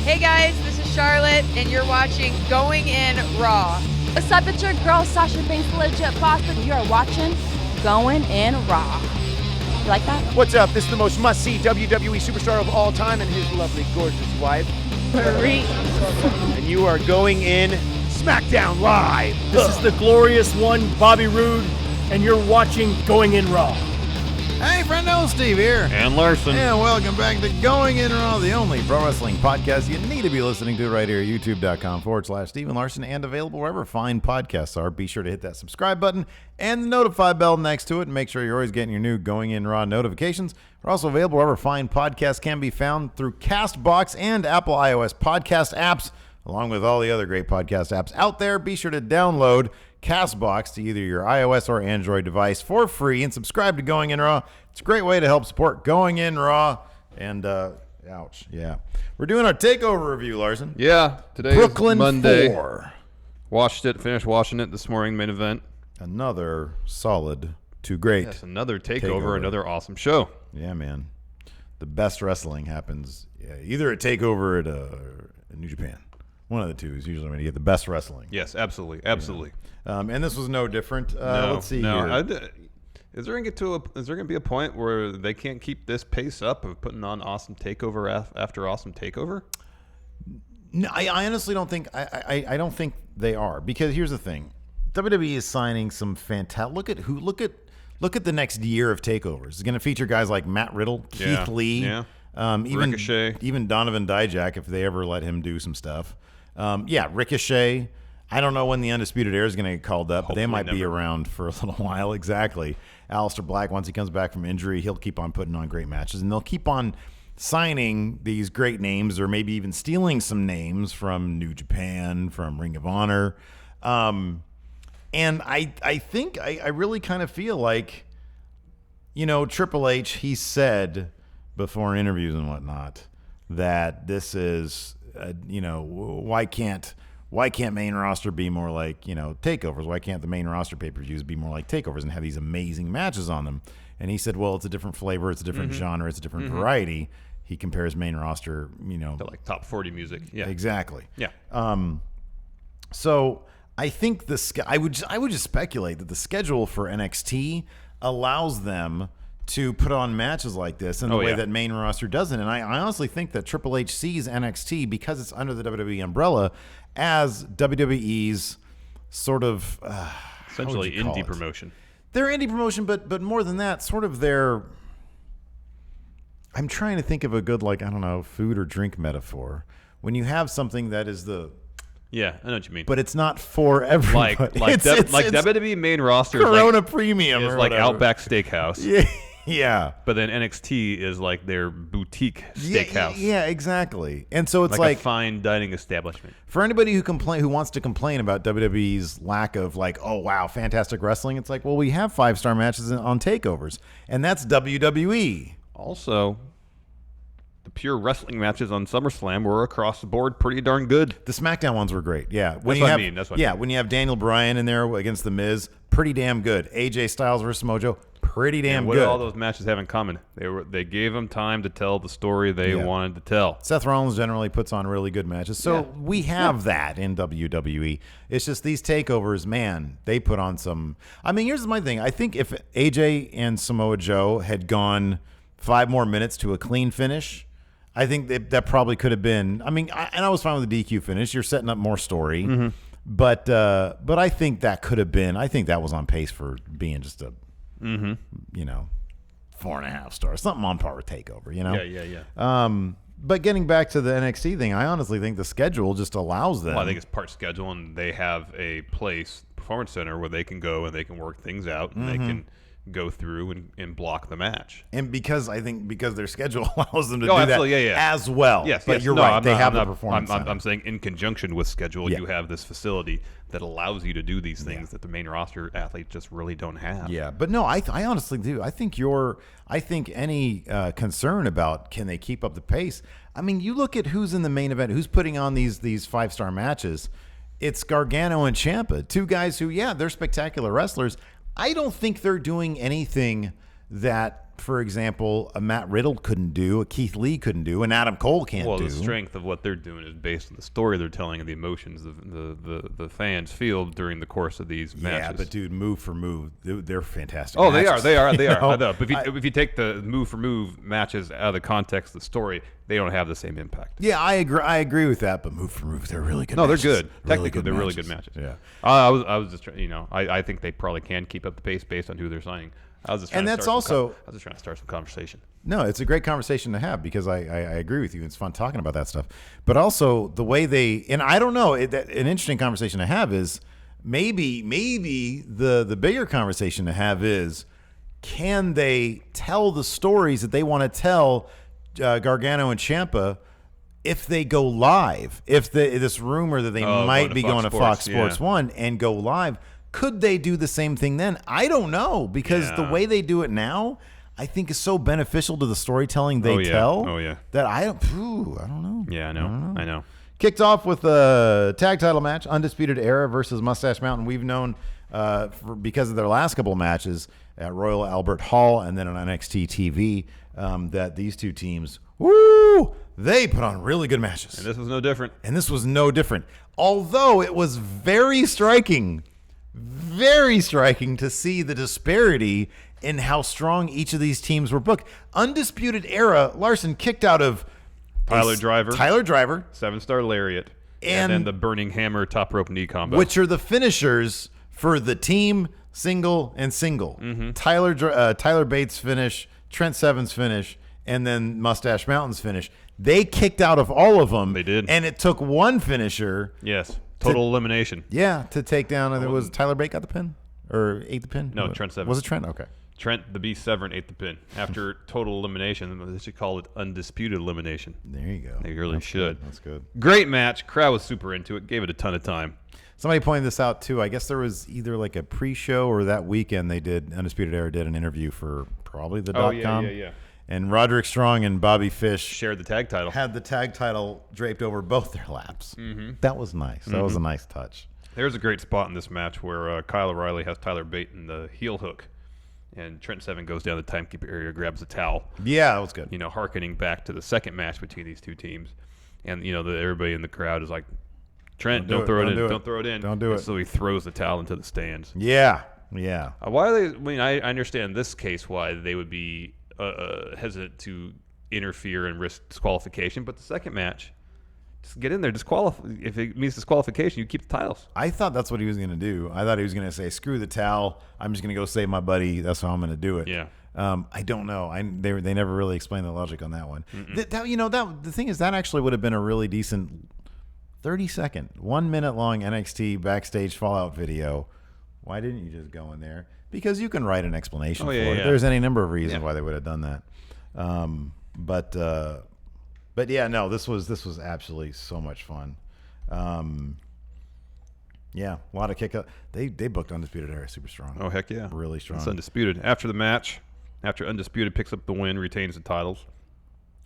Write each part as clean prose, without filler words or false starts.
Hey guys, this is Charlotte, and you're watching Going In Raw. What's up, it's your girl Sasha Banks, the legit boss, and you're watching Going In Raw. You like that? What's up? This is the most must-see WWE superstar of all time and his lovely, gorgeous wife. Marie. And you are going in SmackDown Live. This is the glorious one, Bobby Roode, and you're watching Going In Raw. Hey, friendo, Steve here. And Larson. And welcome back to Going In Raw, the only Pro wrestling podcast you need to be listening to right here at youtube.com/Steven Larson, and available wherever fine podcasts are. Be sure to hit that subscribe button and the notify bell next to it, and make sure you're always getting your new Going In Raw notifications. We're also available wherever fine podcasts can be found through CastBox and Apple iOS podcast apps, along with all the other great podcast apps out there. Be sure to download CastBox to either your iOS or Android device for free and subscribe to Going In Raw. It's a great way to help support Going In Raw. And, ouch, yeah. We're doing our TakeOver review, Larson. Yeah, today Brooklyn is Monday. 4. Finished watching it this morning, main event. Another solid to great. Yes, another takeover, another awesome show. Yeah, man. The best wrestling happens either at TakeOver or at New Japan. One of the two is usually when you get the best wrestling. Yes, absolutely. Absolutely. Yeah. And this was no different. Let's see here. Is there going to be a point where they can't keep this pace up of putting on awesome takeover after awesome takeover? No, I honestly don't think I don't think they are, because here's the thing: WWE is signing some fantastic. Look at the next year of takeovers. It's going to feature guys like Matt Riddle, Keith Lee, even Ricochet, even Donovan Dijak if they ever let him do some stuff. Ricochet. I don't know when the Undisputed Era is going to get called up, but they might be around for a little while. Exactly. Aleister Black, once he comes back from injury, he'll keep on putting on great matches, and they'll keep on signing these great names, or maybe even stealing some names from New Japan, from Ring of Honor. And I think I really kind of feel like, Triple H, he said before interviews and whatnot that this is, why can't main roster be more like, takeovers? Why can't the main roster pay-per-views be more like takeovers and have these amazing matches on them? And he said, well, it's a different flavor, it's a different genre, it's a different variety. He compares main roster, to like top 40 music. Yeah, exactly. Yeah. So I think I would just speculate that the schedule for NXT allows them to put on matches like this in the way that main roster doesn't. And I honestly think that Triple H sees NXT, because it's under the WWE umbrella, as WWE's sort of essentially indie promotion. They're indie promotion, but more than that, sort of their. I'm trying to think of a good, food or drink metaphor. When you have something that is Yeah, I know what you mean. But it's not for everybody. Like WWE main roster Corona Premium is or like whatever. Outback Steakhouse. Yeah. But then NXT is like their boutique steakhouse. Yeah, exactly. And so it's like a fine dining establishment. For anybody who wants to complain about WWE's lack of oh wow, fantastic wrestling, it's like, well, we have 5-star matches on takeovers, and that's WWE. Also, the pure wrestling matches on SummerSlam were across the board pretty darn good. The SmackDown ones were great. Yeah. That's what I mean. When you have Daniel Bryan in there against The Miz, pretty damn good. AJ Styles versus Mojo, pretty damn what good. do all those matches have in common? They gave them time to tell the story they wanted to tell. Seth Rollins generally puts on really good matches. So we have that in WWE. It's just these takeovers, man, they put on some. I mean, here's my thing. I think if AJ and Samoa Joe had gone 5 more minutes to a clean finish, I think that probably could have been. I mean, I was fine with the DQ finish. You're setting up more story, but I think that could have been. I think that was on pace for being just a, 4.5 stars, something on par with TakeOver. Yeah. But getting back to the NXT thing, I honestly think the schedule just allows them. Well, I think it's part schedule, and they have a performance center, where they can go and they can work things out, and they can go through and block the match. And because their schedule allows them to do that as well. Yes, but you're right. They have the performance center. I'm saying in conjunction with schedule, you have this facility that allows you to do these things that the main roster athletes just really don't have. Yeah, but no, I honestly do. I think any concern about can they keep up the pace? I mean, you look at who's in the main event, who's putting on these 5-star matches. It's Gargano and Ciampa, 2 guys who, they're spectacular wrestlers. I don't think they're doing anything that for example, a Matt Riddle couldn't do, a Keith Lee couldn't do, and Adam Cole can't do. Well, the strength of what they're doing is based on the story they're telling and the emotions the fans feel during the course of these matches. Yeah, but dude, move for move, they're fantastic. Oh, matches. they are. I know? know. But if you take the move for move matches out of the context of the story, they don't have the same impact. Yeah, I agree with that. But move for move, they're really good. No, matches. they're good. Really Technically, they're really matches. good matches. Yeah. I was just I think they probably can keep up the pace based on who they're signing. I was just trying to start some conversation. No, it's a great conversation to have because I agree with you. It's fun talking about that stuff. But also the way and I don't know, an interesting conversation to have is maybe the bigger conversation to have is, can they tell the stories that they want to tell Gargano and Ciampa if they go live? If this rumor that they might be going to Fox Sports 1 and go live, could they do the same thing then? I don't know, because the way they do it now, I think is so beneficial to the storytelling they tell. Oh, yeah. That I don't know. Yeah, I know. Kicked off with a tag title match, Undisputed Era versus Mustache Mountain. We've known because of their last couple of matches at Royal Albert Hall and then on NXT TV that these two teams, they put on really good matches. And this was no different. Although it was very striking to see the disparity in how strong each of these teams were booked. Undisputed Era, Larson kicked out of Tyler Driver, 7-star lariat, and then the burning hammer top rope knee combo, which are the finishers for the team, single and single. Mm-hmm. Tyler Bates finish, Trent Seven's finish, and then Mustache Mountain's finish. They kicked out of all of them. They did, and it took one finisher. Yes. Total elimination. Yeah, to take down. And it was Tyler Bate got the pin or ate the pin. No, Trent Seven. Was it Trent? Okay. Trent the Beast Severn ate the pin after total elimination. They should call it undisputed elimination. There you go. They really should. That's good. Great match. Crowd was super into it. Gave it a ton of time. Somebody pointed this out too. I guess there was either like a pre-show or that weekend Undisputed Era did an interview for probably the .com. Yeah. And Roderick Strong and Bobby Fish shared the tag title. Had the tag title draped over both their laps. Mm-hmm. That was nice. That was a nice touch. There's a great spot in this match where Kyle O'Reilly has Tyler Bate in the heel hook, and Trent Seven goes down the timekeeper area, grabs a towel. Yeah, that was good. Hearkening back to the second match between these two teams, and everybody in the crowd is like, Trent, don't throw it in. Don't throw it in. Don't do it. So he throws the towel into the stands. Yeah. Why are they? I understand this case why they would be hesitant to interfere and risk disqualification, but the second match, just get in there, disqualify. If it means disqualification, you keep the titles. I thought that's what he was going to do. I thought he was going to say, "Screw the towel. I'm just going to go save my buddy. That's how I'm going to do it." Yeah. I don't know. They never really explained the logic on that one. The thing is that actually would have been a really decent 30-second, 1 minute long NXT backstage Fallout video. Why didn't you just go in there? Because you can write an explanation for it. There's any number of reasons why they would have done that. But yeah, no, this was absolutely so much fun. Yeah, a lot of kick up. They booked Undisputed Era super strong. Oh, heck yeah. Really strong. It's Undisputed. After the match, after Undisputed picks up the win, retains the titles,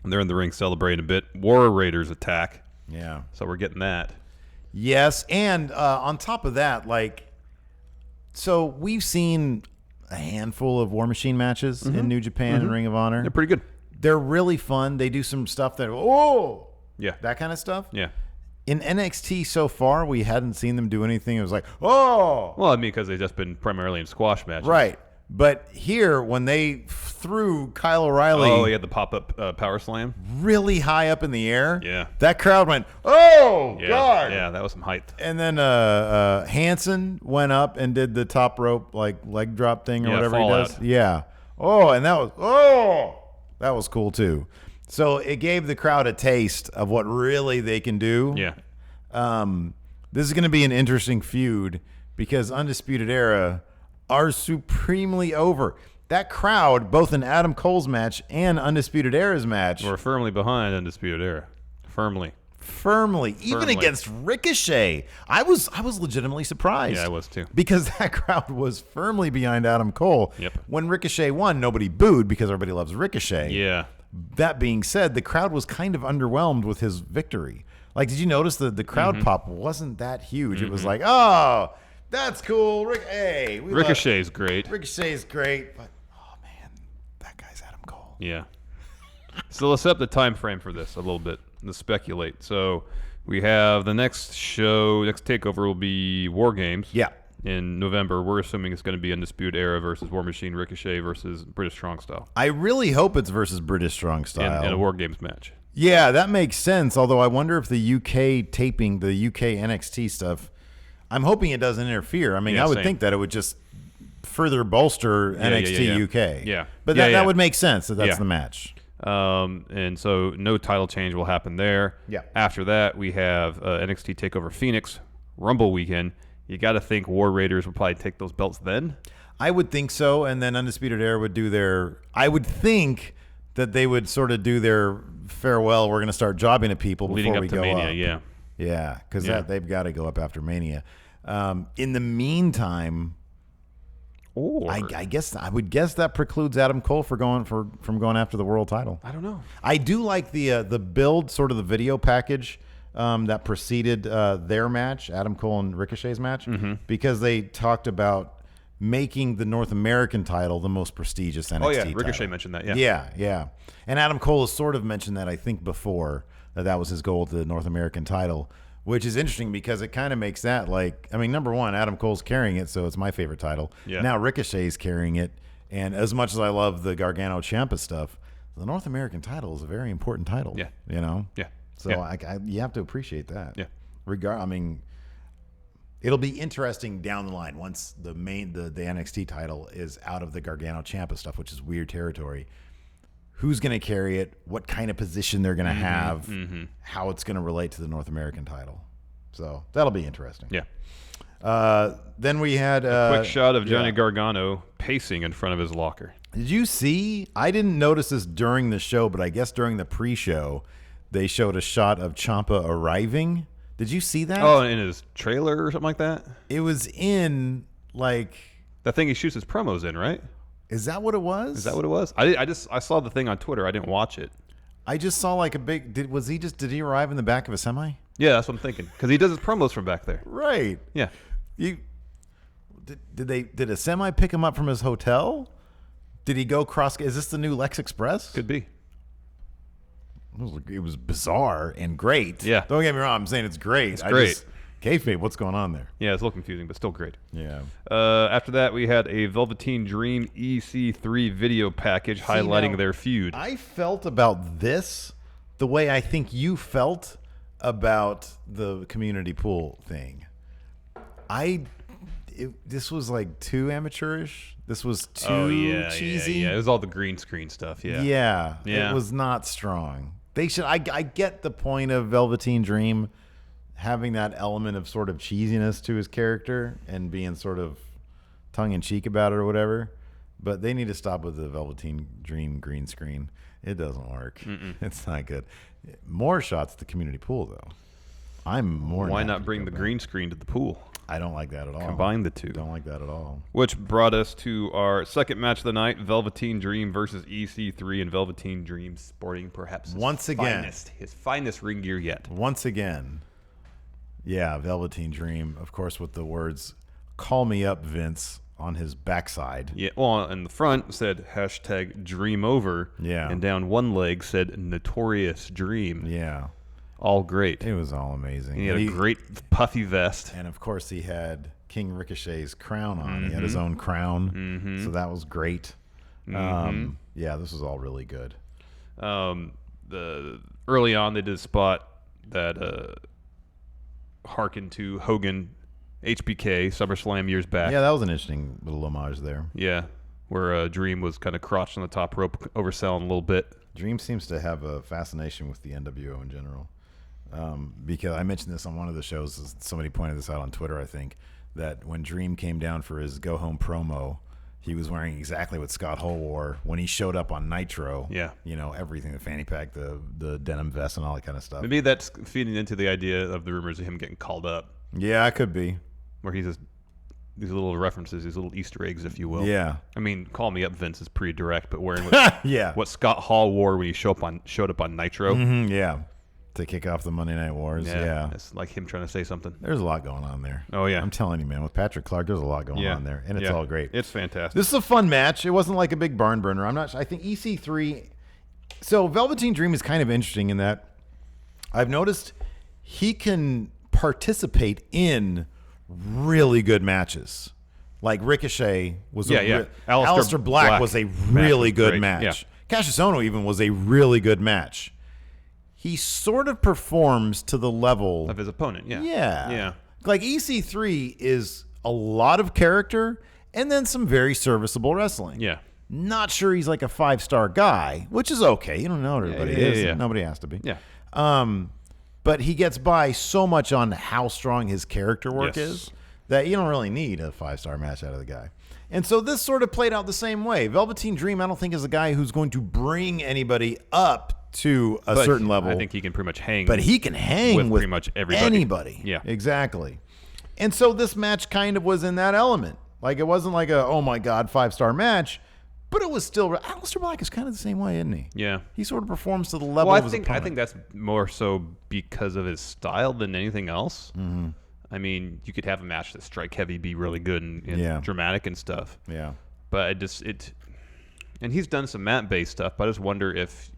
and they're in the ring celebrating a bit. War Raiders attack. Yeah. So we're getting that. Yes, and on top of that, so we've seen a handful of War Machine matches in New Japan and Ring of Honor. They're pretty good. They're really fun. They do some stuff that, that kind of stuff. Yeah. In NXT so far, we hadn't seen them do anything. It was like, oh. Well, because they've just been primarily in squash matches. Right. But here, when they threw Kyle O'Reilly. Oh, he had the pop-up power slam. Really high up in the air. Yeah. That crowd went, oh, God. Yeah, that was some height. And then Hansen went up and did the top rope, leg drop thing or whatever he does. Yeah. Oh, and that was cool, too. So it gave the crowd a taste of what really they can do. Yeah. This is going to be an interesting feud because Undisputed Era are supremely over. That crowd, both in Adam Cole's match and Undisputed Era's match, We're firmly behind Undisputed Era. Firmly. Even against Ricochet. I was legitimately surprised. Yeah, I was too. Because that crowd was firmly behind Adam Cole. Yep. When Ricochet won, nobody booed because everybody loves Ricochet. Yeah. That being said, the crowd was kind of underwhelmed with his victory. Did you notice the crowd pop wasn't that huge? It was like, oh, that's cool. Ricochet's great. Ricochet's great. But, oh, man, that guy's Yeah. So let's set up the time frame for this a little bit. Let's speculate. So we have the next takeover will be War Games. Yeah. In November. We're assuming it's going to be Undisputed Era versus War Machine, Ricochet versus British Strong Style. I really hope it's versus British Strong Style. In a War Games match. Yeah, that makes sense. Although I wonder if the UK taping, the UK NXT stuff, I'm hoping it doesn't interfere. I mean, Yeah, I would same. think that it would just further bolster NXT UK. Yeah. But Yeah, that would make sense that that's Yeah. the match. And so no title change will happen there. Yeah. After that, we have NXT TakeOver Phoenix, Rumble weekend. You got to think War Raiders will probably take those belts then. I would think so, and then Undisputed Era would do their. I would think that they would sort of do their farewell. We're going to start jobbing at people Leading before up we to go Mania, up. yeah. Yeah, because Yeah. they've got to go up after Mania. In the meantime, Or I guess I would guess that precludes Adam Cole from going after the world title. I don't know. I do like the build, sort of the video package that preceded their match, Adam Cole and Ricochet's match, because they talked about making the North American title the most prestigious NXT Oh yeah, title. Ricochet mentioned that. Yeah. Yeah. And Adam Cole has sort of mentioned that, I think, before, that was his goal with the North American title, which is interesting because it kind of makes that like, I mean, number one, Adam Cole's carrying it, so it's my favorite title. Yeah. Now Ricochet's carrying it, and as much as I love the Gargano Ciampa stuff, the North American title is a very important title. Yeah. You know? Yeah. So Yeah. you have to appreciate that. Yeah. I mean, it'll be interesting down the line once the NXT title is out of the Gargano Ciampa stuff, which is weird territory. Who's going to carry it? What kind of position they're going to have? How it's going to relate to the North American title? So that'll be interesting. Yeah. Then we had Quick shot of Johnny yeah. Gargano pacing in front of his locker. Did you see? I didn't notice this during the show, but I guess during the pre-show, they showed a shot of Ciampa arriving. Did you see that? Oh, in his trailer or something like that? It was in like. That thing he shoots his promos in, right? Is that what it was? Is that what it was? I saw the thing on Twitter. I didn't watch it. I just saw like a big. Did he arrive in the back of a semi? Yeah, that's what I'm thinking. Because he does his promos from back there. Right. Yeah. Did a semi pick him up from his hotel? Did he go cross? Is this the new Lex Express? Could be. It was bizarre and great. Yeah. Don't get me wrong. I'm saying it's great. It's great. Kayfabe, what's going on there? Yeah, it's a little confusing, but still great. Yeah. After that, we had a Velveteen Dream EC3 video package highlighting now, their feud. I felt about this the way I think you felt about the community pool thing. This was like too amateurish. This was too cheesy. Yeah. It was all the green screen stuff. Yeah. Yeah. It was not strong. They should. I get the point of Velveteen Dream having that element of sort of cheesiness to his character and being sort of tongue in cheek about it or whatever. But they need to stop with the Velveteen Dream green screen. It doesn't work. It's not good. More shots at the community pool though. I'm more. Why than happy not to bring go the back. green screen to the pool? I don't like that at all. Combine the two. Don't like that at all. Which brought us to our second match of the night, Velveteen Dream versus EC3, and Velveteen Dream sporting perhaps his finest ring gear yet. Once again, yeah, Velveteen Dream, of course, with the words, "Call me up, Vince," on his backside. Yeah, well, in the front said #DreamOver. Yeah. And down one leg said Notorious Dream. Yeah. All great. It was all amazing. He had a great puffy vest. And of course, he had King Ricochet's crown on. He had his own crown. So that was great. Yeah, this was all really good. Early on, they did a spot that harkened to Hogan HBK SummerSlam years back. Yeah, that was an interesting little homage there. Yeah, where Dream was kind of crotched on the top rope, overselling a little bit. Dream seems to have a fascination with the NWO in general. Because I mentioned this on one of the shows, somebody pointed this out on Twitter, I think, that when Dream came down for his go home promo, he was wearing exactly what Scott Hall wore when he showed up on Nitro. Yeah. You know, everything, the fanny pack, the denim vest, and all that kind of stuff. Maybe that's feeding into the idea of the rumors of him getting called up, Yeah, it could be. where he's just these little references, these little Easter eggs, if you will. Yeah. I mean, call me up, Vince is pretty direct, but wearing what, Yeah. what Scott Hall wore when he showed up on Nitro. Yeah. to kick off the Monday Night Wars. Yeah. It's like him trying to say something. There's a lot going on there. Oh, yeah. I'm telling you, man. With Patrick Clark, there's a lot going on there, and it's all great. It's fantastic. This is a fun match. It wasn't like a big barn burner. I think EC3. So Velveteen Dream is kind of interesting in that I've noticed he can participate in really good matches. Like Ricochet was Aleister Black was a really good match. Yeah. Cassius Ohno even was a really good match. He sort of performs to the level of his opponent. Yeah. Yeah. Like EC3 is a lot of character and then some very serviceable wrestling. Yeah. Not sure he's like a 5-star guy, which is okay. You don't know what everybody is. Yeah. Nobody has to be. Yeah. But he gets by so much on how strong his character work is that you don't really need a 5-star match out of the guy. And so this sort of played out the same way. Velveteen Dream, I don't think, is a guy who's going to bring anybody up to a certain level. I think he can pretty much hang. But he can hang with pretty much everybody. Anybody. Yeah. Exactly. And so this match kind of was in that element. Like, it wasn't like a, oh my God, 5-star match, but it was still. Aleister Black is kind of the same way, isn't he? Yeah. He sort of performs to the level of his opponent. I think that's more so because of his style than anything else. Mm-hmm. I mean, you could have a match that's strike heavy, be really good and dramatic and stuff. Yeah. But and he's done some mat-based stuff, but I just wonder if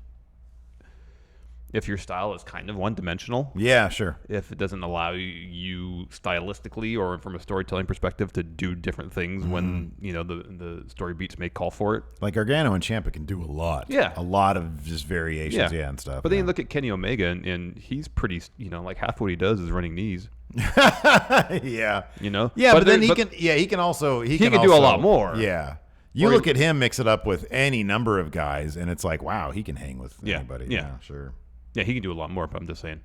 your style is kind of one-dimensional. Yeah, sure. If it doesn't allow you stylistically or from a storytelling perspective to do different things when, the story beats may call for it. Like Gargano and Ciampa can do a lot. Yeah. A lot of just variations, and stuff. But then you look at Kenny Omega, and he's pretty, like half what he does is running knees. Yeah. Yeah, but then he can also do a lot more. Yeah. You look at him, mix it up with any number of guys, and it's like, wow, he can hang with anybody. Yeah, sure. Yeah, he can do a lot more, but I'm just saying.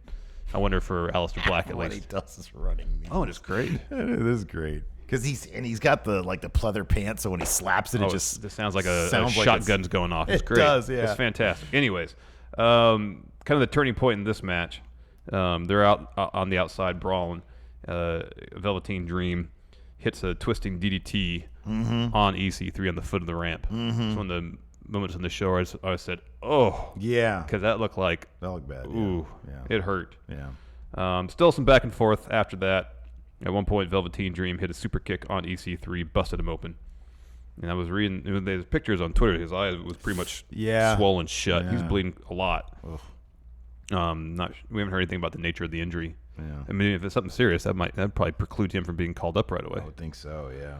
I wonder for Aleister Black at what least. He does is running knees. Oh, it's great. It is great. Because he's got the pleather pants, so when he slaps it, it sounds like a shotgun's going off. It's great. It does, yeah. It's fantastic. Anyways, kind of the turning point in this match. They're out on the outside brawling. Velveteen Dream hits a twisting DDT on EC3 on the foot of the ramp. It's one of the moments in the show where I said, "Oh, yeah," because that looked bad. Ooh, yeah. It hurt. Yeah. Still some back and forth after that. At one point, Velveteen Dream hit a super kick on EC3, busted him open. And I was reading there's pictures on Twitter. His eye was pretty much swollen shut. He was bleeding a lot. Ugh. We haven't heard anything about the nature of the injury. Yeah. I mean, if it's something serious, that'd probably preclude him from being called up right away. I would think so. Yeah.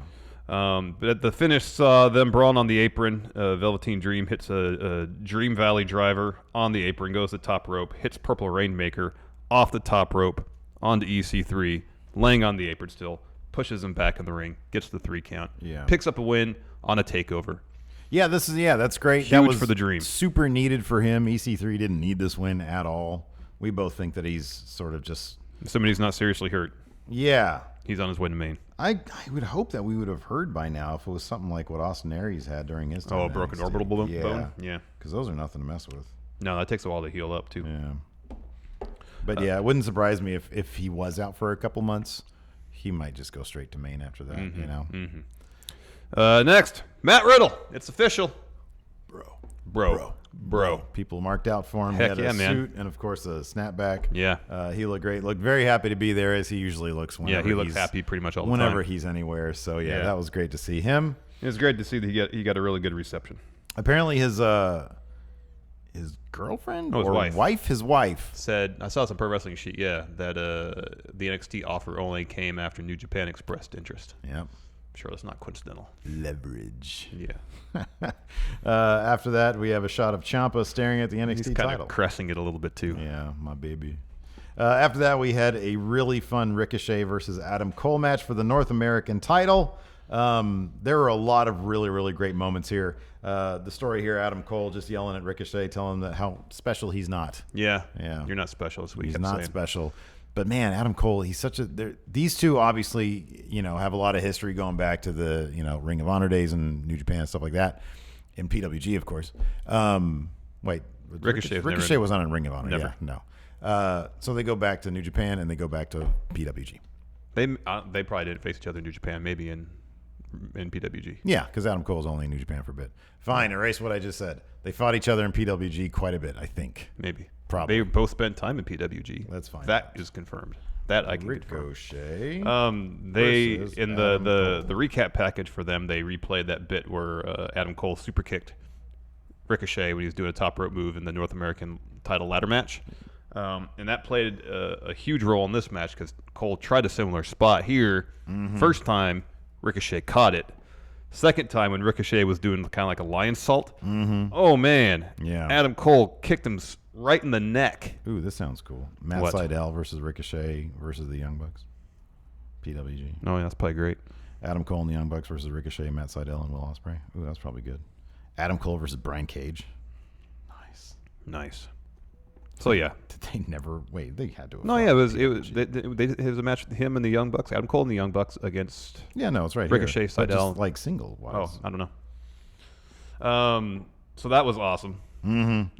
But at the finish, saw them brawling on the apron. Velveteen Dream hits a Dream Valley driver on the apron, goes to the top rope, hits Purple Rainmaker off the top rope onto EC3, laying on the apron still, pushes him back in the ring, gets the 3 count, picks up a win on a takeover. Yeah, that's great. Huge that was for the Dream. Super needed for him. EC3 didn't need this win at all. We both think that he's sort of just somebody's not seriously hurt. Yeah. He's on his way to Maine. I would hope that we would have heard by now if it was something like what Austin Aries had during his time. Oh, a broken orbital bone? Yeah. Because those are nothing to mess with. No, that takes a while to heal up, too. Yeah. But it wouldn't surprise me if he was out for a couple months. He might just go straight to Maine after that, Next, Matt Riddle. It's official. Bro. People marked out for him. Heck he had a man. suit and, of course, a snapback. Yeah. He looked great. Looked very happy to be there, as he usually looks whenever he looks happy pretty much all the time. Whenever he's anywhere. So, that was great to see him. It was great to see that he got a really good reception. Apparently his girlfriend his wife said, I saw some pro wrestling sheet, that the NXT offer only came after New Japan expressed interest. Yep. Sure, that's not coincidental. Leverage. Yeah. After that, we have a shot of Ciampa staring at the NXT He's title. Kind of caressing it a little bit too. Yeah, my baby. After that, we had a really fun Ricochet versus Adam Cole match for the North American title. There were a lot of really, really great moments here. The story here, Adam Cole just yelling at Ricochet, telling him that how special he's not. Yeah. You're not special. That's what he's not special. But man, Adam Cole, he's such a. These two obviously, have a lot of history going back to the Ring of Honor days and New Japan and stuff like that, and PWG, of course. Ricochet was on in Ring of Honor. Never. Yeah, no. So they go back to New Japan and they go back to PWG. They probably didn't face each other in New Japan, maybe in PWG. Yeah, because Adam Cole's only in New Japan for a bit. Fine, erase what I just said. They fought each other in PWG quite a bit, I think. Maybe. Probably. They both spent time in PWG. That's fine. That is confirmed. That I can confirm. Ricochet. They versus in Adam the Cole. recap package for them, they replayed that bit where Adam Cole super kicked Ricochet when he was doing a top rope move in the North American title ladder match. And that played a huge role in this match because Cole tried a similar spot here. First time, Ricochet caught it. Second time when Ricochet was doing kind of like a lion salt. Oh, man. Yeah. Adam Cole kicked him right in the neck. Ooh, this sounds cool. Matt What? Sydal versus Ricochet versus the Young Bucks. PWG. Oh, yeah, that's probably great. Adam Cole and the Young Bucks versus Ricochet, Matt Sydal, and Will Ospreay. Ooh, that's probably good. Adam Cole versus Brian Cage. Nice. So, yeah. Did they never wait? They had to. Have No, fought yeah, PWG. it was a match with him and the Young Bucks, Adam Cole and the Young Bucks against. Yeah, no, it's right Ricochet, here. But Sydal. just like single Oh, wise. I don't know. So that was awesome.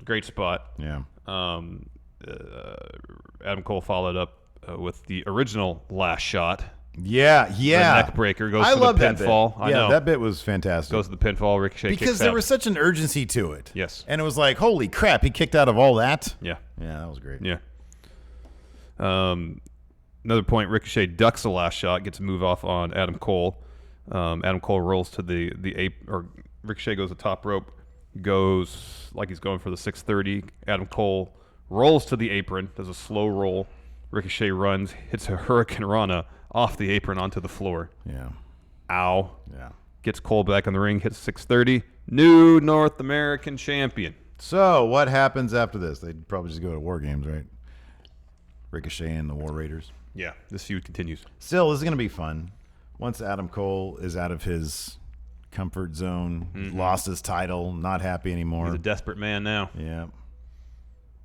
Great spot. Yeah. Adam Cole followed up with the original last shot. Yeah. The neck breaker goes I for love the that pinfall. bit. I Yeah, know. that bit was fantastic. Goes to the pinfall. Ricochet because kicks there out. was such an urgency to it. Yes. And it was like, holy crap, he kicked out of all that. Yeah. Yeah, that was great. Yeah. Another point, Ricochet ducks the last shot, gets a move off on Adam Cole. Adam Cole rolls to the or Ricochet goes to top rope, goes like he's going for the 630. Adam Cole rolls to the apron, does a slow roll. Ricochet runs, hits a Hurricane Rana off the apron onto the floor. Yeah. Ow. Yeah. Gets Cole back in the ring, hits 630. New North American champion. So what happens after this? They'd probably just go to War Games, right? Ricochet and the War Raiders. Yeah, this feud continues. Still, this is going to be fun. Once Adam Cole is out of his comfort zone, lost his title, not happy anymore. He's a desperate man now, Yeah,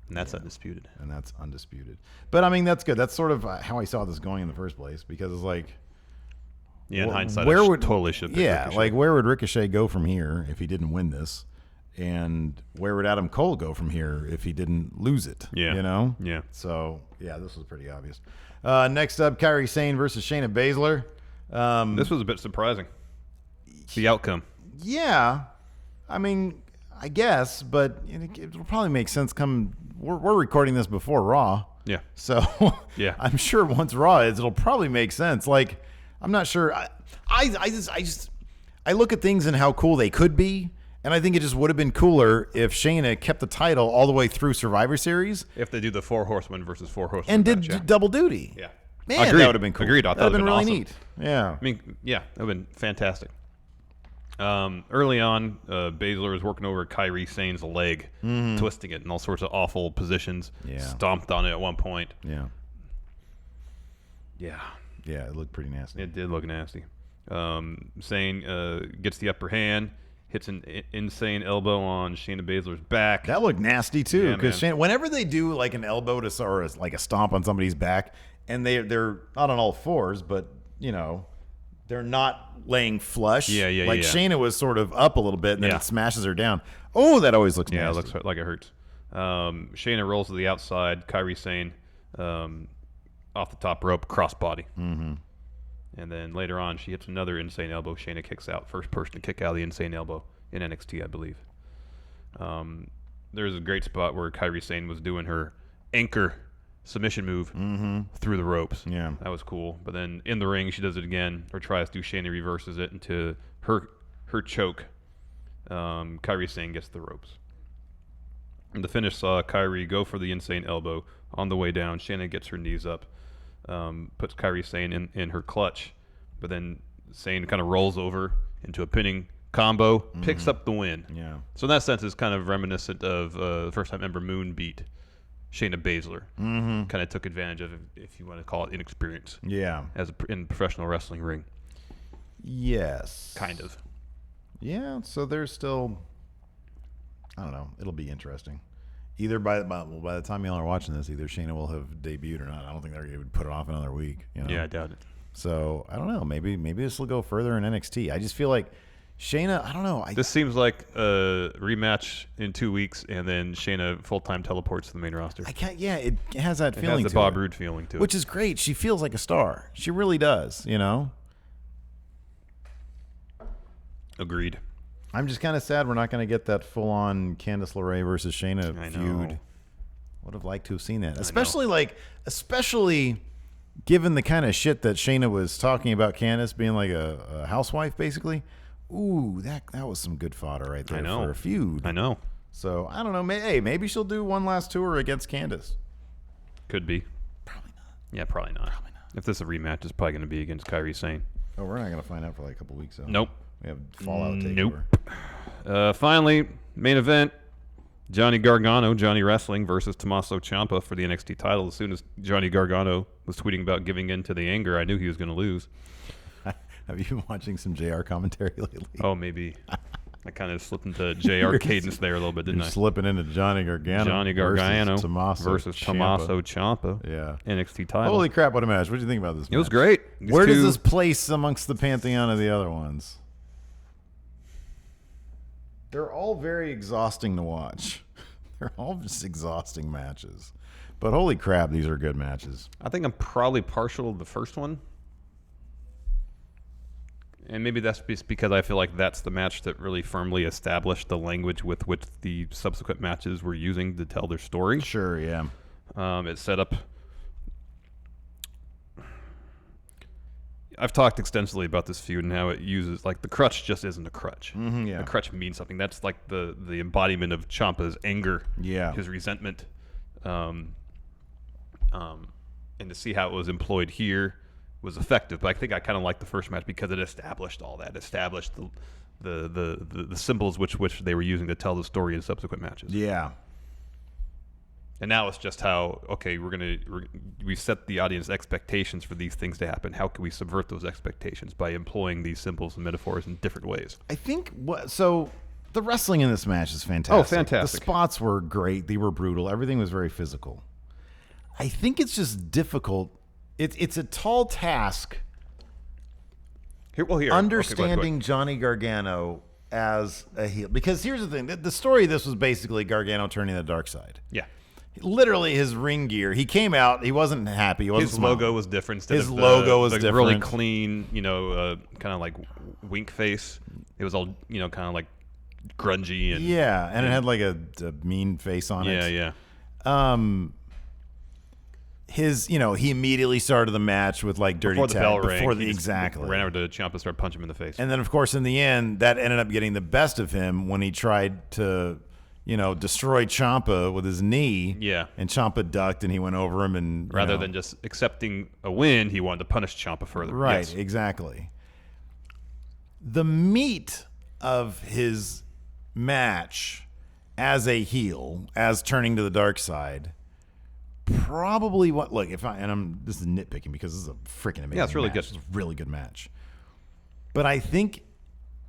and that's undisputed. and that's undisputed. But, I mean, that's good. That's sort of how I saw this going in the first place because it's like, Yeah, in hindsight, where I would totally should have picked yeah, Ricochet. like where would Ricochet go from here if he didn't win this? And where would Adam Cole go from here if he didn't lose it? Yeah. You know? Yeah. So, yeah, this was pretty obvious. Next up, Kairi Sane versus Shayna Baszler. This was a bit surprising. The outcome. Yeah. I mean, I guess, but it'll probably make sense come. We're recording this before Raw. Yeah. So Yeah. I'm sure once Raw is, it'll probably make sense. Like, I'm not sure. I look at things and how cool they could be, and I think it just would have been cooler if Shayna kept the title all the way through Survivor Series If they do the 4 Horsemen versus 4 Horsemen and did match, yeah. double duty. Yeah. Man, Agreed. that would have been cool. Agreed. I thought that would it have would've been really been neat. Yeah. I mean, yeah, that would have been fantastic. Early on, Baszler was working over Kairi Sane's leg, twisting it in all sorts of awful positions. Yeah. Stomped on it at one point. Yeah. Yeah. Yeah, it looked pretty nasty. It did look nasty. Sane gets the upper hand, hits an insane elbow on Shayna Baszler's back. That looked nasty too, Yeah, because man. whenever they do like an elbow to or like a stomp on somebody's back, and they're not on all fours, but they're not laying flush. Yeah, Like yeah. Shayna was sort of up a little bit, and then Yeah. it smashes her down. Oh, that always looks Yeah, nasty. it looks like it hurts. Shayna rolls to the outside. Kairi Sane off the top rope, crossbody. Mm-hmm. And then later on, she hits another insane elbow. Shayna kicks out. First person to kick out of the insane elbow in NXT, I believe. There's a great spot where Kairi Sane was doing her anchor submission move through the ropes. Yeah. That was cool. But then in the ring, she does it again, or tries to. Shayna reverses it into her choke. Kairi Sane gets the ropes. And the finish saw Kairi go for the insane elbow. On the way down, Shayna gets her knees up, puts Kairi Sane in her clutch, but then Sane kind of rolls over into a pinning combo, picks up the win. Yeah. So in that sense, it's kind of reminiscent of the first time Ember Moon beat Shayna Baszler. Mm-hmm. Kind of took advantage of, if you want to call it, inexperience Yeah. in professional wrestling ring. Yes. Kind of. Yeah. So there's still, I don't know. It'll be interesting. Either by the time y'all are watching this, either Shayna will have debuted or not. I don't think they're going to put it off another week. Yeah, I doubt it. So I don't know. Maybe this will go further in NXT. I just feel like Shayna. I don't know. This seems like a rematch in 2 weeks, and then Shayna full-time teleports to the main roster. I can't. Yeah, it has that It feeling. has the to Bob it, Roode feeling to it. which is great. She feels like a star. She really does. Agreed. I'm just kind of sad we're not going to get that full-on Candice LeRae versus Shayna I feud. know. Would have liked to have seen that, especially given the kind of shit that Shayna was talking about Candice being like a housewife, basically. Ooh, that was some good fodder right there for a feud. I know. So I don't know. Maybe she'll do one last tour against Candice. Could be. Probably not. Yeah, probably not. If this is a rematch, it's probably going to be against Kairi Sane. Oh, we're not going to find out for like a couple weeks. So. Nope. We have Fallout Takeover. Finally, main event. Johnny Gargano, Johnny Wrestling versus Tommaso Ciampa for the NXT title. As soon as Johnny Gargano was tweeting about giving in to the anger, I knew he was going to lose. Have you been watching some JR commentary lately? Oh, maybe. I kind of slipped into JR cadence there a little bit, didn't I? Slipping into Johnny Gargano versus Tommaso Ciampa. Yeah. NXT title. Holy crap, what a match. What do you think about this match? It was great. Where does this place amongst the pantheon of the other ones? They're all very exhausting to watch. They're all just exhausting matches. But holy crap, these are good matches. I think I'm probably partial to the first one. And maybe that's just because I feel like that's the match that really firmly established the language with which the subsequent matches were using to tell their story. Sure, yeah. It set up... I've talked extensively about this feud and how it uses, like, the crutch just isn't a crutch. Mm-hmm, yeah. The crutch means something. That's like the embodiment of Ciampa's anger, his resentment. And to see how it was employed here was effective. But I think I kind of liked the first match because it established all that, established the symbols which they were using to tell the story in subsequent matches. Yeah. And now it's just how, okay, we set the audience expectations for these things to happen. How can we subvert those expectations by employing these symbols and metaphors in different ways? I think so the wrestling in this match is fantastic. Oh, fantastic. The spots were great. They were brutal. Everything was very physical. I think it's just difficult. It's a tall task understanding Johnny Gargano as a heel. Because here's the thing. The story of this was basically Gargano turning the dark side. Yeah. Literally, his ring gear. He came out. He wasn't happy. He wasn't His logo was different. His logo was different. Really clean, kind of like wink face. It was all, kind of like grungy and it had like a mean face on it. Yeah. He immediately started the match with like dirty tag bell rang. Exactly. Ran over to Ciampa, started punching him in the face. And then, of course, in the end, that ended up getting the best of him when he tried to, destroy Ciampa with his knee. Yeah. And Ciampa ducked, and he went over him, and rather than just accepting a win, he wanted to punish Ciampa further. Right. Yes. Exactly. The meat of his match as a heel, as turning to the dark side. Probably this is nitpicking because this is a freaking amazing it's really match. good. It's a really good match. But I think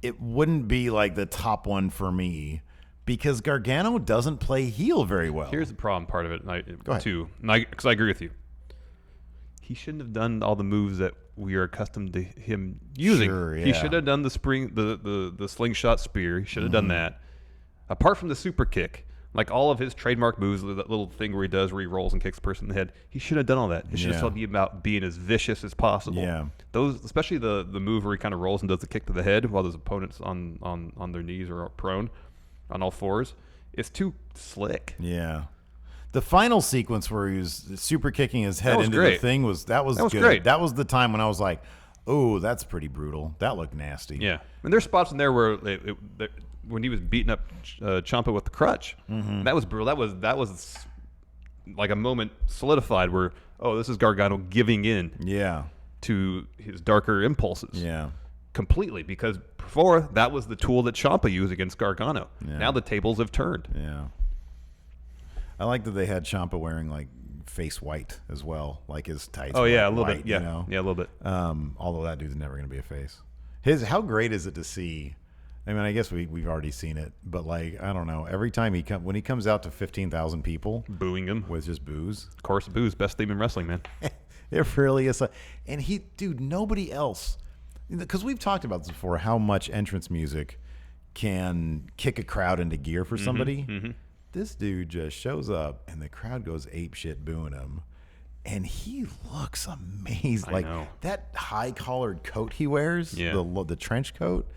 it wouldn't be like the top one for me because Gargano doesn't play heel very well. Here's the problem part of it, Go ahead. too, because I agree with you. He shouldn't have done all the moves that we are accustomed to him using. Sure, yeah. He should have done the slingshot spear. He should have done that. Apart from the super kick, like all of his trademark moves, that little thing where he rolls and kicks the person in the head, he should have done all that. It should have be about being as vicious as possible. Yeah. Those, especially the move where he kind of rolls and does the kick to the head while his opponent's on their knees or prone, on all fours. It's too slick. Yeah. The final sequence where he was super kicking his head into great. the thing was good. Great. That was the time when I was like, oh, that's pretty brutal. That looked nasty. Yeah. And there's spots in there where when he was beating up Ciampa with the crutch, that was brutal. That was like a moment solidified where, this is Gargano giving in to his darker impulses. Yeah. Completely, because before that was the tool that Ciampa used against Gargano. Yeah. Now the tables have turned. Yeah. I like that they had Ciampa wearing like face white as well, like his tights. Oh yeah, a little white, bit. Yeah, yeah, a little bit. Although that dude's never going to be a face. How great is it to see? I mean, I guess we've already seen it, but like I don't know. Every time when he comes out to 15,000 people booing him with just booze. Of course, booze, best theme in wrestling, man. It really is. And nobody else, because we've talked about this before, how much entrance music can kick a crowd into gear for somebody. Mm-hmm. This dude just shows up and the crowd goes apeshit booing him. And he looks amazing. Like that high collared coat he wears, the trench coat.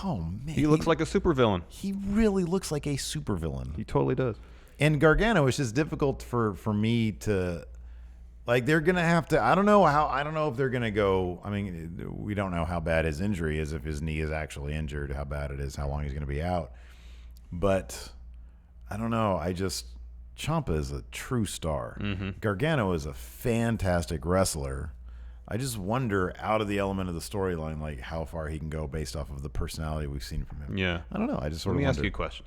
Oh man. He looks like a supervillain. He really looks like a supervillain. He totally does. And Gargano, it's just difficult for me to, like, they're gonna have to. I don't know if they're gonna go. I mean, we don't know how bad his injury is, if his knee is actually injured, how bad it is, how long he's gonna be out. But I don't know. Ciampa is a true star. Gargano is a fantastic wrestler. I just wonder, out of the element of the storyline, like how far he can go based off of the personality we've seen from him. Yeah. I don't know. I just sort Let of me ask wonder. you a question.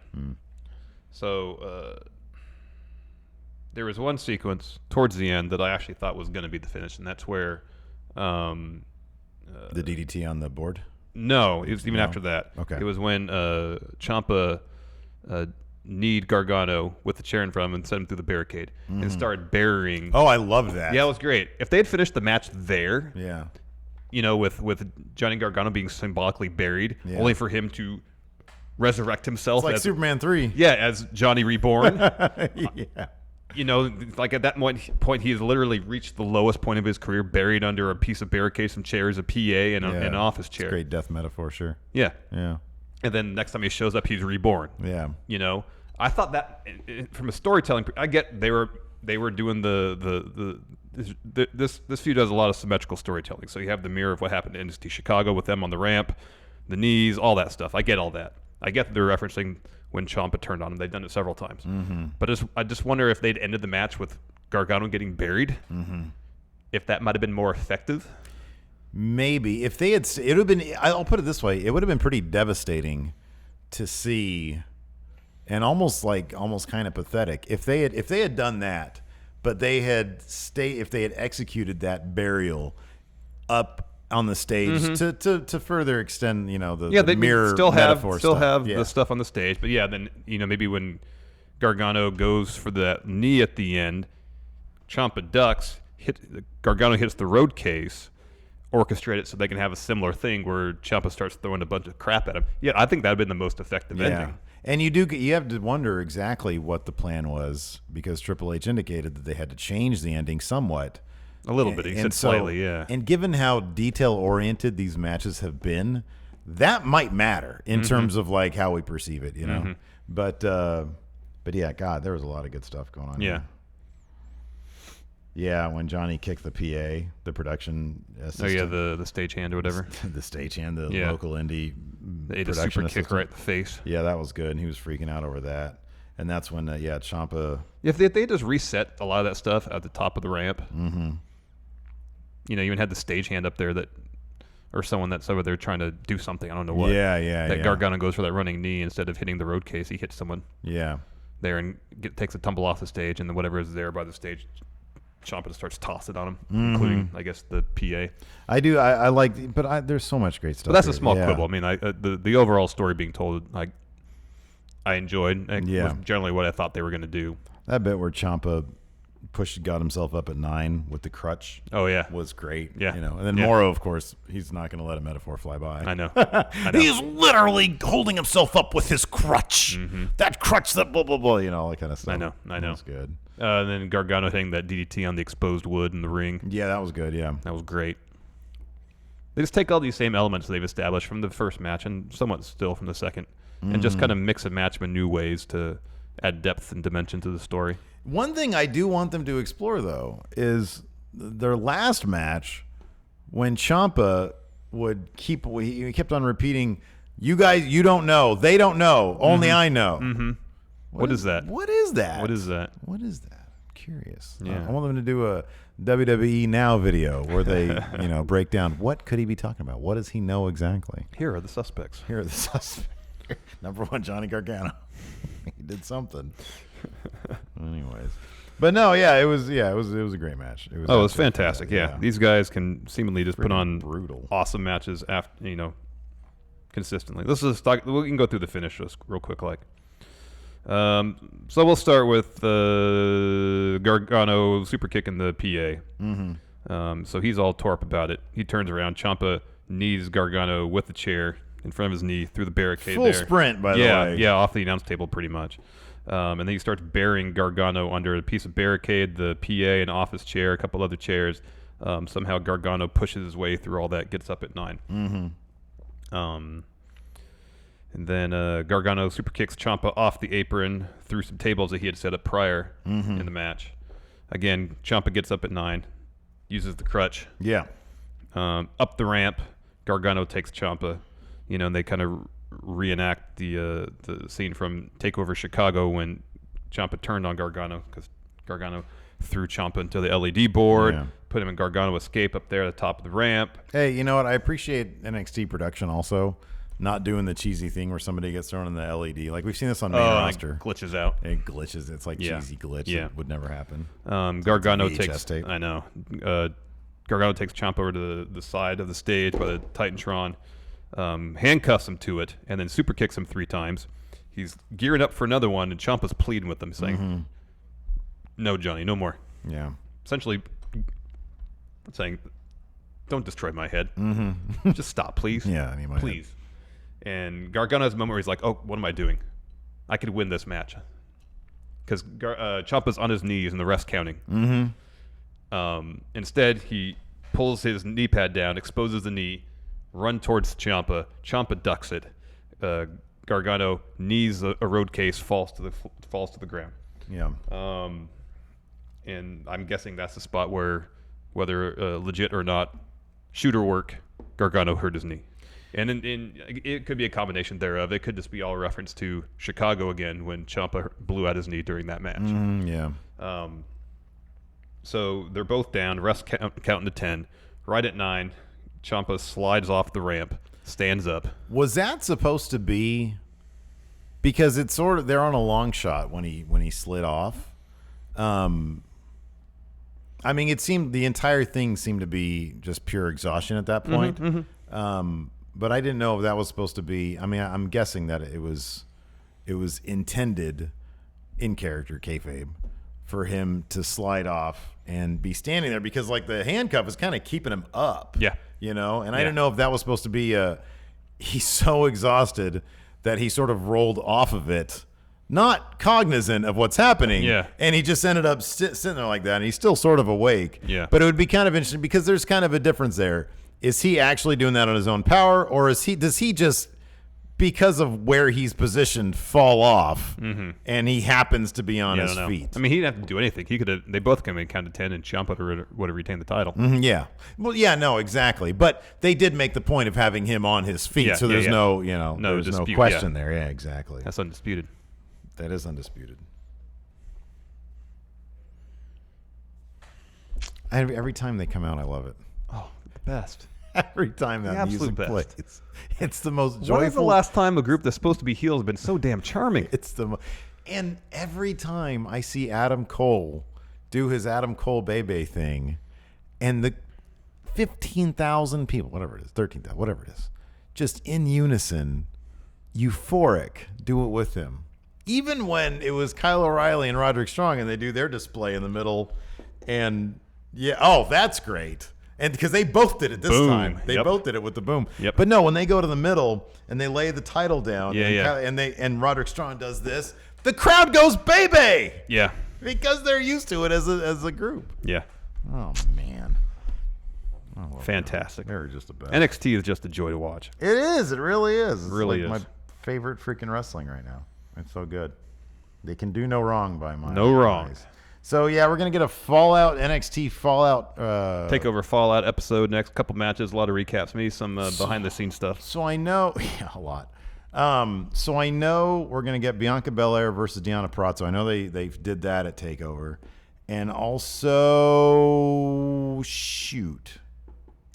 So there was one sequence towards the end that I actually thought was going to be the finish, and that's where The DDT on the board? no, it was even after that. Okay. It was when Ciampa kneed Gargano with the chair in front of him and sent him through the barricade and started burying. Oh, I love that. Yeah, it was great. If they had finished the match there, Yeah. you know, with Johnny Gargano being symbolically buried, Yeah. only for him to resurrect himself It's like as Superman 3. yeah, as Johnny Reborn. Yeah. You know, like at that point, he has literally reached the lowest point of his career, buried under a piece of barricade, some chairs, a PA, and an office chair. It's a great death metaphor, sure. Yeah. Yeah. And then next time he shows up, he's reborn. Yeah. You know, I thought that from a storytelling, I get they were doing this feud does a lot of symmetrical storytelling. So you have the mirror of what happened to NXT Chicago with them on the ramp, the knees, all that stuff. I get all that. I get that they're referencing when Ciampa turned on him. They've done it several times. But I just wonder if they'd ended the match with Gargano getting buried, if that might have been more effective. Maybe if they had, it would have been. I'll put it this way: it would have been pretty devastating to see, and almost kind of pathetic if they had done that, but if they had executed that burial up on the stage to further extend, you know, the They mirror still metaphor have stuff. the stuff on the stage, but yeah, then you know maybe when Gargano goes for that knee at the end, Ciampa ducks, Gargano hits the road case, orchestrate it so they can have a similar thing where Ciampa starts throwing a bunch of crap at him. Yeah, I think that would have been the most effective ending. And you have to wonder exactly what the plan was, because Triple H indicated that they had to change the ending somewhat. A little bit, he said slightly, yeah. And given how detail-oriented these matches have been, that might matter in terms of like how we perceive it, you know. But yeah, God, there was a lot of good stuff going on. Yeah. Here. Yeah, when Johnny kicked the PA, the production assistant. Oh yeah, the stagehand or whatever. The stagehand, the Yeah. local indie They ate a production super assistant. kick right in the face. Yeah, that was good, and he was freaking out over that. And that's when, Ciampa. If they just reset a lot of that stuff at the top of the ramp, you know, you even had the stagehand up there or someone that's over there trying to do something. I don't know what. Yeah. Gargano goes for that running knee instead of hitting the road case. He hits someone Yeah. there and takes a tumble off the stage, and then whatever is there by the stage, Ciampa just starts tossing on him, including, I guess, the PA. I do. I like, but there's so much great stuff. But that's a here. small Yeah. quibble. I mean, the overall story being told, I enjoyed. Yeah. Was generally what I thought they were going to do. That bit where Ciampa got himself up at 9 with the crutch. Oh yeah, Was great. Yeah. You know, and then Yeah. Morrow, of course, he's not going to let a metaphor fly by. I know. He's literally holding himself up with his crutch. That crutch, that blah blah blah. You know, all that kind of stuff. I know. That's good. And then Gargano hitting that DDT on the exposed wood in the ring. Yeah, that was good. Yeah. That was great. They just take all these same elements they've established from the first match and somewhat still from the second, and just kind of mix and match them in new ways to add depth and dimension to the story. One thing I do want them to explore, though, is their last match when Ciampa he kept on repeating, "You guys, you don't know. They don't know. Only I know." What is that? What is that? What is that? What is that? I'm curious. Yeah. I want them to do a WWE Now video where they, break down what could he be talking about? What does he know exactly? Here are the suspects. Here are the suspects. Number 1, Johnny Gargano. He did something. Anyways, but no, yeah, it was a great match. It was fantastic. Yeah. These guys can seemingly just put on brutal, awesome matches after consistently. We can go through the finish just real quick, so we'll start with Gargano super kicking the PA. So he's all tore up about it. He turns around. Ciampa knees Gargano with the chair in front of his knee through the barricade. Full sprint, by the way. Yeah, off the announce table pretty much. And then he starts burying Gargano under a piece of barricade, the PA, an office chair, a couple other chairs. Somehow Gargano pushes his way through all that, gets up at 9. And then Gargano super kicks Ciampa off the apron through some tables that he had set up prior in the match. Again, Ciampa gets up at 9, uses the crutch. Yeah. Up the ramp, Gargano takes Ciampa, and they kind of reenact the scene from TakeOver Chicago when Ciampa turned on Gargano because Gargano threw Ciampa into the LED board, put him in Gargano escape up there at the top of the ramp. Hey, you know what? I appreciate NXT production also. Not doing the cheesy thing where somebody gets thrown in the LED. Like, we've seen this on main roster. It glitches out. It glitches. It's like cheesy glitch. Yeah. It would never happen. Gargano VHS takes... tape. I know. Gargano takes Ciampa over to the side of the stage by the Titantron, handcuffs him to it, and then super kicks him 3 times. He's gearing up for another one, and Ciampa's pleading with him, saying, no, Johnny, no more. Yeah. Essentially saying, don't destroy my head. Just stop, please. Yeah, I need my please. And Gargano has a moment where he's like, oh, what am I doing? I could win this match. Because Ciampa's on his knees and the rest counting. Instead, he pulls his knee pad down, exposes the knee, run towards Ciampa. Ciampa ducks it. Gargano knees a road case, falls to the ground. Yeah. And I'm guessing that's the spot where, whether legit or not, shooter work, Gargano hurt his knee. And it could be a combination thereof. It could just be all reference to Chicago again when Ciampa blew out his knee during that match. Yeah. So they're both down. Rest counting to 10. Right at 9, Ciampa slides off the ramp, stands up. Was that supposed to be? Because it's sort of, they're on a long shot when he slid off. I mean, it seemed the entire thing seemed to be just pure exhaustion at that point. But I didn't know if that was supposed to be. I mean, I'm guessing that it was intended in character kayfabe for him to slide off and be standing there because like the handcuff is kind of keeping him up. Yeah. And I didn't know if that was supposed to be he's so exhausted that he sort of rolled off of it, not cognizant of what's happening. Yeah. And he just ended up sitting there like that, and he's still sort of awake. Yeah. But it would be kind of interesting because there's kind of a difference there. Is he actually doing that on his own power, or does he just, because of where he's positioned, fall off, and he happens to be on his feet? I mean, he didn't have to do anything. He could have. They both came in count to 10, and Ciampa would have retained the title. Yeah. Well, yeah, no, exactly. But they did make the point of having him on his feet, so there's no, there's dispute, no question there. Yeah, exactly. That's undisputed. That is undisputed. Every time they come out, I love it. Oh, the best. Every time that music plays, it's the most joyful. When is the last time a group that's supposed to be heels has been so damn charming? And every time I see Adam Cole do his Adam Cole Bebe thing, and the 15,000 people, whatever it is, 13,000, whatever it is, just in unison, euphoric, do it with him. Even when it was Kyle O'Reilly and Roderick Strong, and they do their display in the middle, and that's great. And because they both did it this time. They both did it with the boom. Yep. But no, when they go to the middle and they lay the title down and Roderick Strong does this, the crowd goes baby. Yeah. Because they're used to it as a group. Yeah. Oh man. Fantastic. They're just the best. NXT is just a joy to watch. It is. It really is. It's really like is. my favorite freaking wrestling right now. It's so good. They can do no wrong by my No wrong. eyes. So, yeah, we're going to get a NXT Fallout. TakeOver Fallout episode next. Couple matches, a lot of recaps. Maybe some behind-the-scenes stuff. So I know, a lot. So I know we're going to get Bianca Belair versus Deonna Purrazzo. I know they did that at TakeOver. And also, shoot.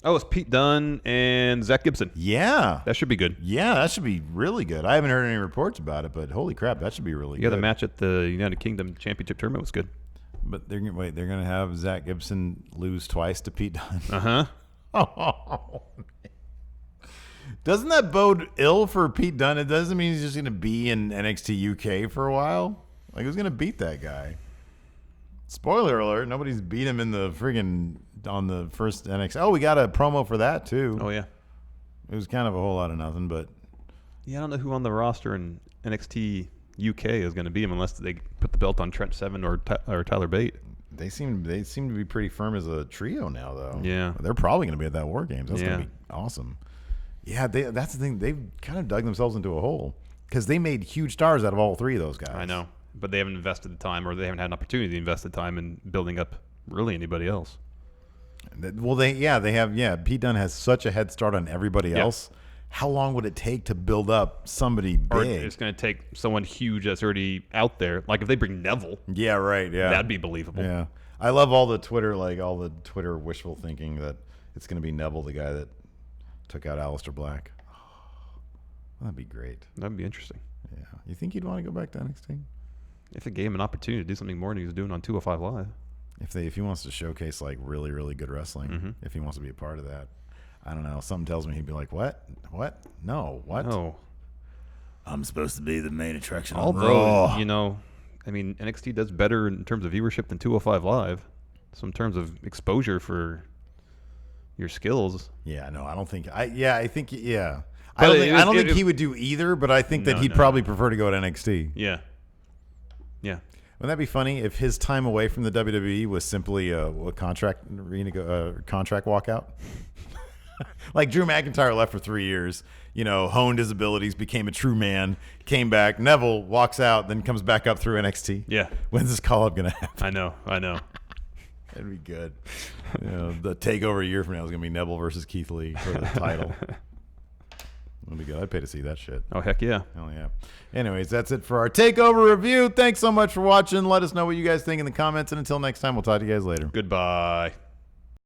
Oh, it's Pete Dunne and Zach Gibson. Yeah. That should be good. Yeah, that should be really good. I haven't heard any reports about it, but holy crap, that should be really good. Yeah, the match at the United Kingdom Championship Tournament was good. But they're going to have Zach Gibson lose twice to Pete Dunne. Uh-huh. Oh, man. Doesn't that bode ill for Pete Dunne? It doesn't mean he's just going to be in NXT UK for a while. Like, who's going to beat that guy? Spoiler alert, nobody's beat him in the friggin' on the first NXT. Oh, we got a promo for that, too. Oh, yeah. It was kind of a whole lot of nothing, but... Yeah, I don't know who on the roster in NXT UK is going to be him unless they put the belt on Trent Seven or Tyler Bate. They seem to be pretty firm as a trio now, though. Yeah. They're probably going to be at that War Games. That's going Yeah. to be awesome. Yeah, that's the thing. They've kind of dug themselves into a hole because they made huge stars out of all three of those guys. I know, but they haven't invested the time, or they haven't had an opportunity to invest the time in building up really anybody else. Well, they have. Yeah, Pete Dunne has such a head start on everybody else. How long would it take to build up somebody big? Or it's going to take someone huge that's already out there. Like if they bring Neville. Yeah, right. Yeah, that'd be believable. Yeah, I love all the Twitter wishful thinking that it's going to be Neville, the guy that took out Aleister Black. Oh, that'd be great. That'd be interesting. Yeah, you think he'd want to go back to NXT? If it gave him an opportunity to do something more than he was doing on 205 Live. If he wants to showcase like really, really good wrestling, if he wants to be a part of that. I don't know. Something tells me he'd be like, "What? What? No, what? No. I'm supposed to be the main attraction." Although, NXT does better in terms of viewership than 205 Live. So in terms of exposure for your skills. Yeah, no, I don't think. I think. I But don't think he would do either. But I think that he'd probably prefer to go to NXT. Yeah. Yeah. Wouldn't that be funny if his time away from the WWE was simply a contract walkout? Like Drew McIntyre left for 3 years, honed his abilities, became a true man, came back. Neville walks out, then comes back up through NXT. Yeah. When's this call up going to happen? I know. That'd be good. The takeover a year from now is going to be Neville versus Keith Lee for the title. That'd be good. I'd pay to see that shit. Oh, heck yeah. Hell yeah. Anyways, that's it for our takeover review. Thanks so much for watching. Let us know what you guys think in the comments. And until next time, we'll talk to you guys later. Goodbye.